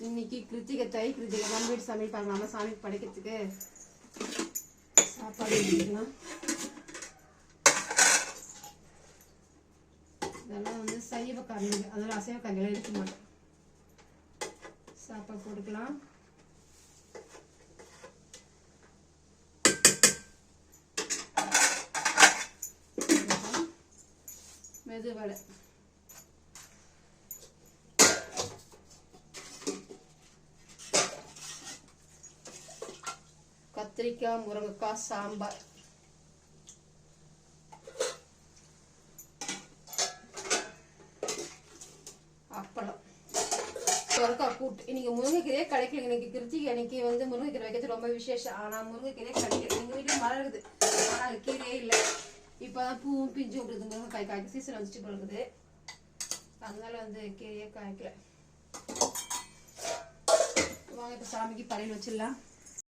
இன்னைக்கு கிருத்திகை தை கிருத்திகை நம்ம வீட்டு சமையல் பார்க்கலாம். சாமிக்கு படைக்கிறதுக்கு சாப்பாடு வச்சுக்கலாம். இதெல்லாம் வந்து சைவ காரணம், அதெல்லாம் அசைவ காரணம் எடுக்க மாட்டோம். சாப்பாடு போட்டுக்கலாம். மெதுவடை கத்திரிக்காய் முருங்கைக்காய் சாம்பார். அப்பளம் முருங்கைக்காய் கூட்டு. இன்னைக்கு முருங்கைக்கீரையே கிடைக்கல. இன்னைக்கு கிருத்திகை அன்னைக்கு வந்து முருங்கைக்கீரை வைக்கிறது ரொம்ப விசேஷம். ஆனால் முருங்கைக்கீரையே கிடைக்கல. எங்கள் வீட்டில் மழை இருக்குது, ஆனால் கீரையே இல்லை. இப்போதான் பூவும் பிஞ்சு விடுறது. முருங்கைக்காய் காய்க்க சீசன் வந்துச்சு போடுறது, அதனால வந்து கீரையே காய்க்கல. வாங்க இப்போ சாமிக்கு படையல் வச்சிடலாம்.